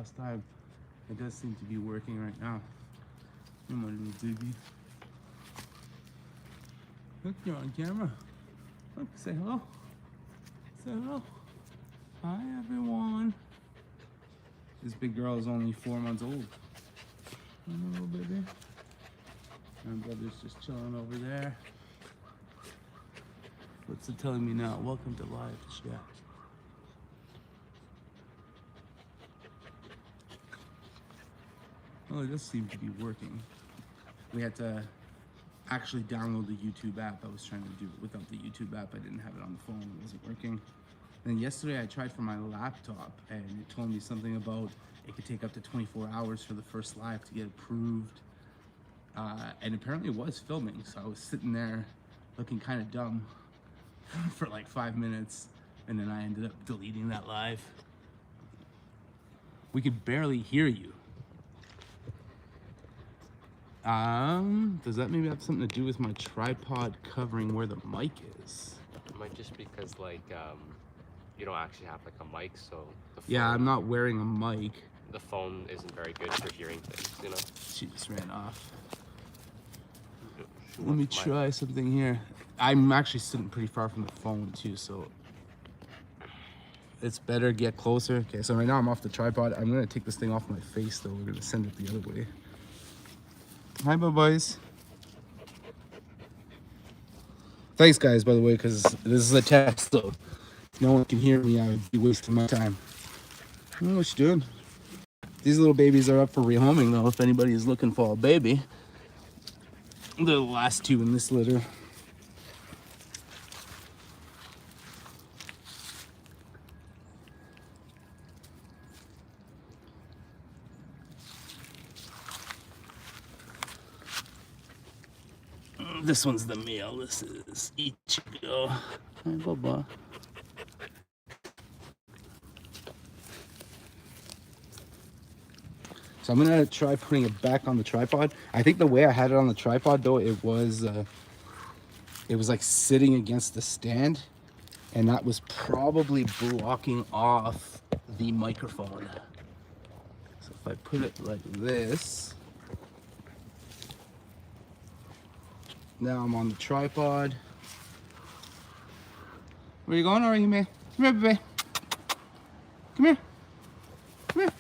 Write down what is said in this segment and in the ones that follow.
last time. It does seem to be working right now. Come on, little baby. Look, you're on camera. Look, say hello. Say hello. Hi, everyone. This big girl is only 4 months old. Come on, little baby. My brother's just chilling over there. What's it telling me now? Welcome to live chat. Well, it does seem to be working. We had to actually download the YouTube app. I was trying to do it without the YouTube app. I didn't have it on the phone. It wasn't working. Then yesterday I tried for my laptop and it told me something about it could take up to 24 hours for the first live to get approved. And apparently it was filming. So I was sitting there looking kind of dumb for like 5 minutes. And then I ended up deleting that live. We could barely hear you. Does that maybe have something to do with my tripod covering where the mic is? It might just because like you don't actually have like a mic, so the phone, Yeah, I'm not wearing a mic. the phone isn't very good for hearing things, you know. She just ran off. She Let me wants my- try something here. I'm actually sitting pretty far from the phone too, so it's better get closer. Okay, so right now I'm off the tripod. I'm gonna take this thing off my face though. We're gonna send it the other way. Hi, boys. Thanks, guys, by the way, because this is a test, so if no one can hear me, I would be wasting my time. I don't know what you're doing. These little babies are up for rehoming, though, if anybody is looking for a baby. They're the last two in this litter. This one's the male. This is Ichigo. Hi, Bubba. So I'm gonna try putting it back on the tripod. I think the way I had it on the tripod though, it was like sitting against the stand, and that was probably blocking off the microphone. So if I put it like this, now I'm on the tripod. Where you going, Orihime? Come here, baby. Come here. Come here.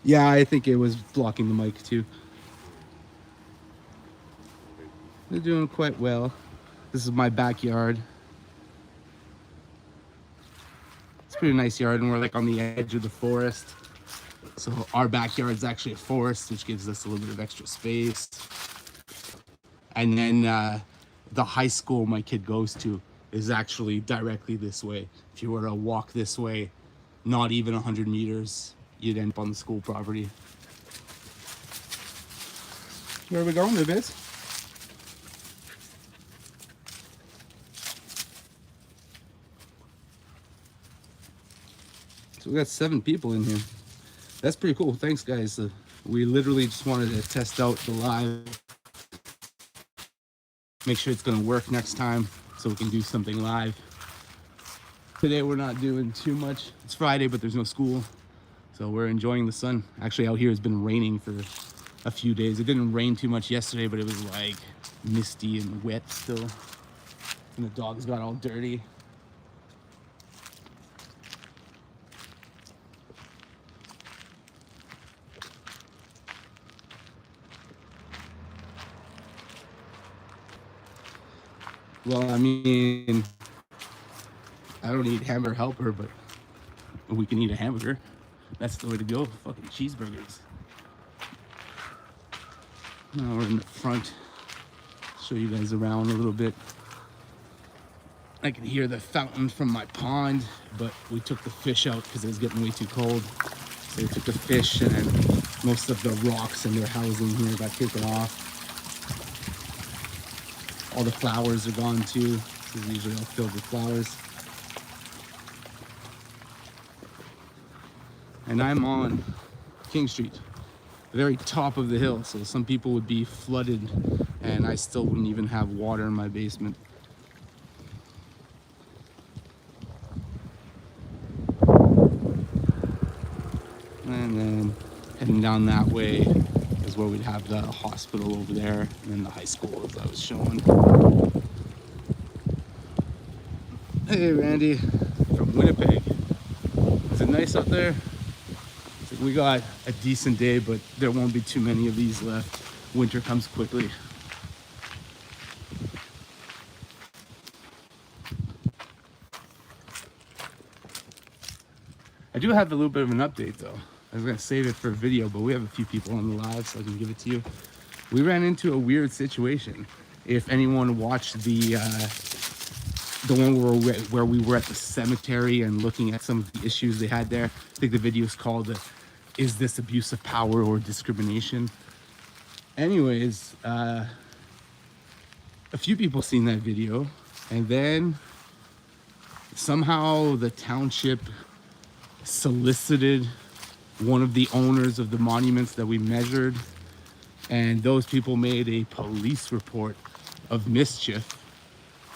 Yeah, I think it was blocking the mic too. They're doing quite well. This is my backyard. It's a pretty nice yard, and we're like on the edge of the forest. So our backyard's actually a forest, which gives us a little bit of extra space. And then the high school my kid goes to is actually directly this way. If you were to walk this way, not even 100 meters, you'd end up on the school property. Where are we going, babies? So we got 7 people in here. That's pretty cool. Thanks, guys. We literally just wanted to test out the live. Make sure it's going to work next time so we can do something live. Today we're not doing too much. It's Friday, but there's no school. So we're enjoying the sun. Actually, out here it's been raining for a few days. It didn't rain too much yesterday, but it was like misty and wet still. And the dogs got all dirty. Well, I mean, I don't need hamburger helper, but we can eat a hamburger. That's the way to go. Fucking cheeseburgers. Now we're in the front. Show you guys around a little bit. I can hear the fountain from my pond, but we took the fish out because it was getting way too cold. So we took the fish, and then most of the rocks in their housing here got taken off. All the flowers are gone too. This is usually all filled with flowers. And I'm on King Street, the very top of the hill. So some people would be flooded, and I still wouldn't even have water in my basement. And then heading down that way is where we'd have the hospital over there, and then the high school, as I was showing. Hey, Randy, from Winnipeg. Is it nice out there? We got a decent day, but there won't be too many of these left. Winter comes quickly. I do have a little bit of an update though. I was gonna save it for a video, but we have a few people on the live, so I can give it to you. We ran into a weird situation. If anyone watched the one where we were at the cemetery and looking at some of the issues they had there, I think the video is called "Is This Abuse of Power or Discrimination?" Anyways, a few people seen that video, and then somehow the township solicited one of the owners of the monuments that we measured, and those people made a police report of mischief.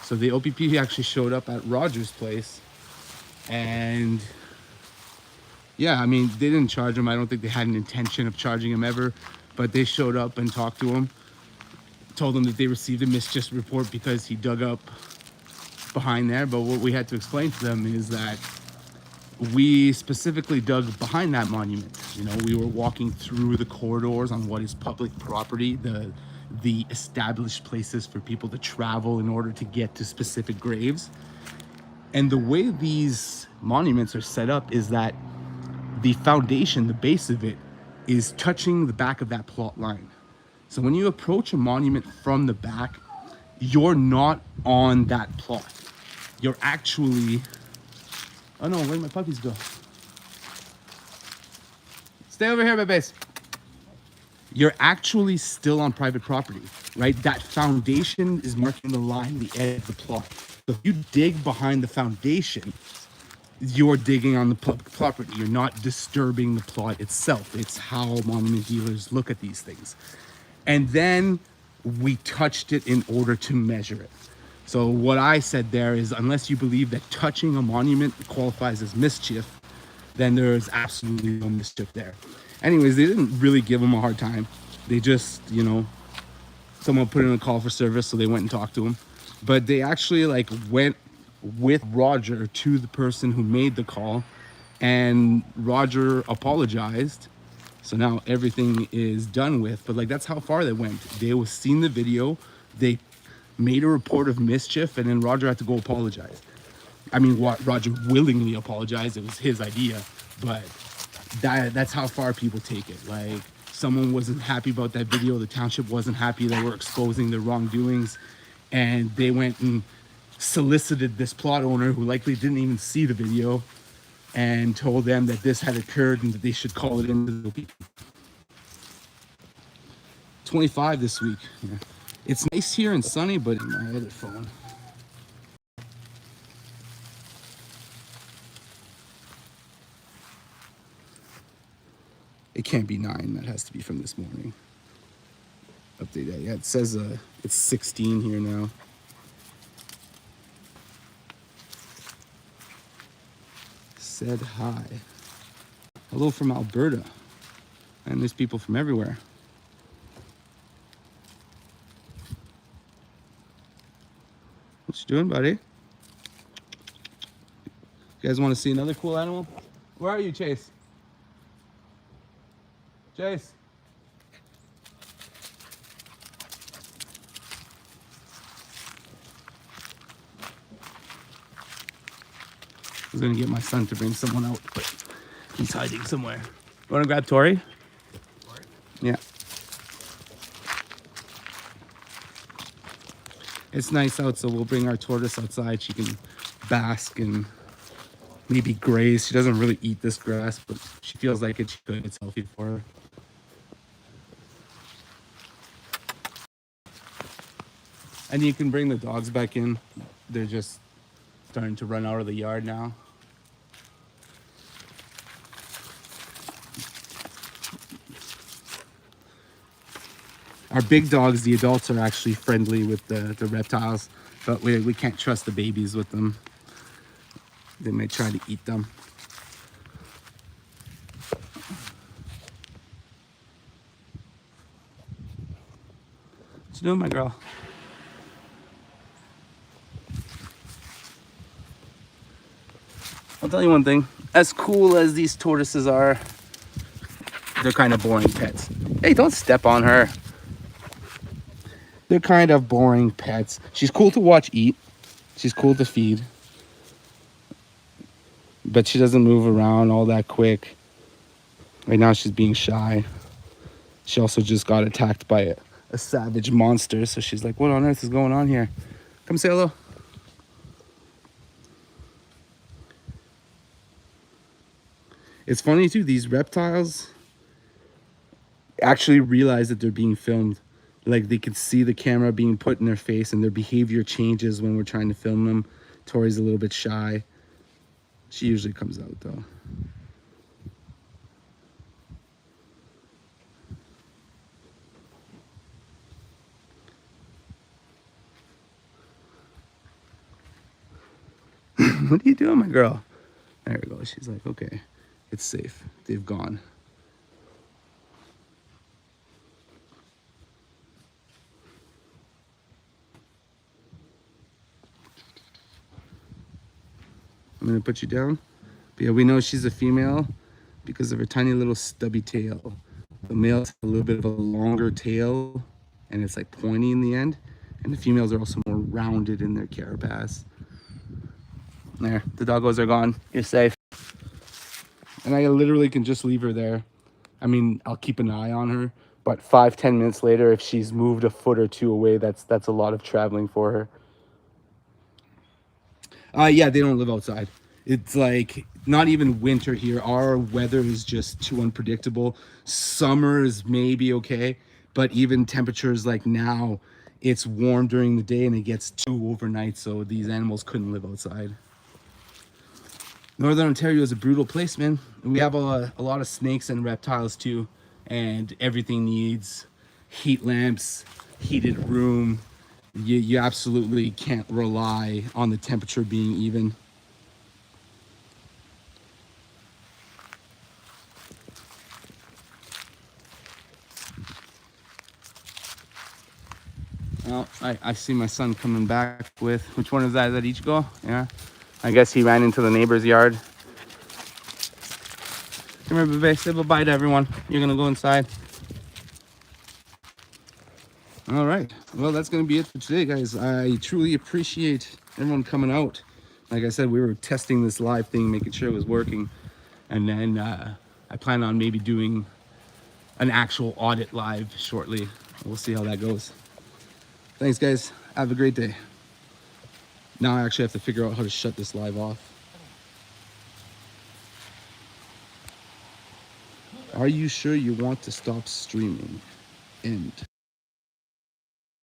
So the OPP actually showed up at Roger's place, and yeah, I mean, they didn't charge him. I don't think they had an intention of charging him ever, but they showed up and talked to him, told him that they received a mischief report because he dug up behind there. But what we had to explain to them is that we specifically dug behind that monument. You know, we were walking through the corridors on what is public property, the established places for people to travel in order to get to specific graves. And the way these monuments are set up is that the foundation, the base of it, is touching the back of that plot line. So when you approach a monument from the back, you're not on that plot. You're actually... Oh no, where'd my puppies go? Stay over here, babies. You're actually still on private property, right? That foundation is marking the line, the edge of the plot. So if you dig behind the foundation, you're digging on the public property. You're not disturbing the plot itself. It's how monument dealers look at these things. And then we touched it in order to measure it. So what I said there is, unless you believe that touching a monument qualifies as mischief, then there's absolutely no mischief there. Anyways, they didn't really give him a hard time. They just, you know, someone put in a call for service, so they went and talked to him. But they actually like went with Roger to the person who made the call, and Roger apologized. So now everything is done with. But like, that's how far they went. They was seen the video. They made a report of mischief, and then Roger had to go apologize. I mean, Roger willingly apologized. It was his idea, but that's how far people take it. Like, someone wasn't happy about that video. The township wasn't happy. They were exposing their wrongdoings, and they went and solicited this plot owner who likely didn't even see the video, and told them that this had occurred and that they should call it into the people. 25 this week. Yeah. It's nice here and sunny, but in my other phone. It can't be 9. That has to be from this morning. Update that. Yeah, it says it's 16 here now. Said hi. Hello from Alberta. And there's people from everywhere. What you doing, buddy? You guys want to see another cool animal? Where are you, Chase? Chase? I was gonna get my son to bring someone out, but he's hiding somewhere. You wanna grab Tori? Yeah. It's nice out, so we'll bring our tortoise outside. She can bask and maybe graze. She doesn't really eat this grass, but she feels like it. She could. It's healthy for her. And you can bring the dogs back in. They're just starting to run out of the yard now. Our big dogs, the adults, are actually friendly with the reptiles, but we can't trust the babies with them. They may try to eat them. you doing, my girl? I'll tell you one thing. As cool as these tortoises are, they're kind of boring pets. Hey, don't step on her. They're kind of boring pets. She's cool to watch eat. She's cool to feed. But she doesn't move around all that quick. Right now she's being shy. She also just got attacked by a savage monster. So she's like, what on earth is going on here? Come say hello. It's funny too, these reptiles actually realize that they're being filmed. Like they can see the camera being put in their face and their behavior changes when we're trying to film them. Tori's a little bit shy. She usually comes out though. What are you doing, my girl? There we go. She's like, okay, it's safe. They've gone. I'm gonna put you down. But yeah, we know she's a female because of her tiny little stubby tail. The males have a little bit of a longer tail and it's like pointy in the end. And the females are also more rounded in their carapace. There, the doggos are gone. You're safe. And I literally can just leave her there. I mean, I'll keep an eye on her, but 5-10 minutes later, if she's moved a foot or two away, that's a lot of traveling for her. Yeah, they don't live outside. It's like not even winter here. Our weather is just too unpredictable. Summer is maybe okay, but even temperatures like now, it's warm during the day and it gets too overnight, so these animals couldn't live outside. Northern Ontario is a brutal place, man. We have a lot of snakes and reptiles too, and everything needs heat lamps, heated room. You absolutely can't rely on the temperature being even. Well, I see my son coming back with, which one is that? Is that Ichigo? Yeah. I guess he ran into the neighbor's yard. Come here, baby. Say bye-bye to everyone. You're going to go inside. All right. Well, that's going to be it for today, guys. I truly appreciate everyone coming out. Like I said, we were testing this live thing, making sure it was working. And then I plan on maybe doing an actual audit live shortly. We'll see how that goes. Thanks, guys. Have a great day. Now I actually have to figure out how to shut this live off. Are you sure you want to stop streaming? End.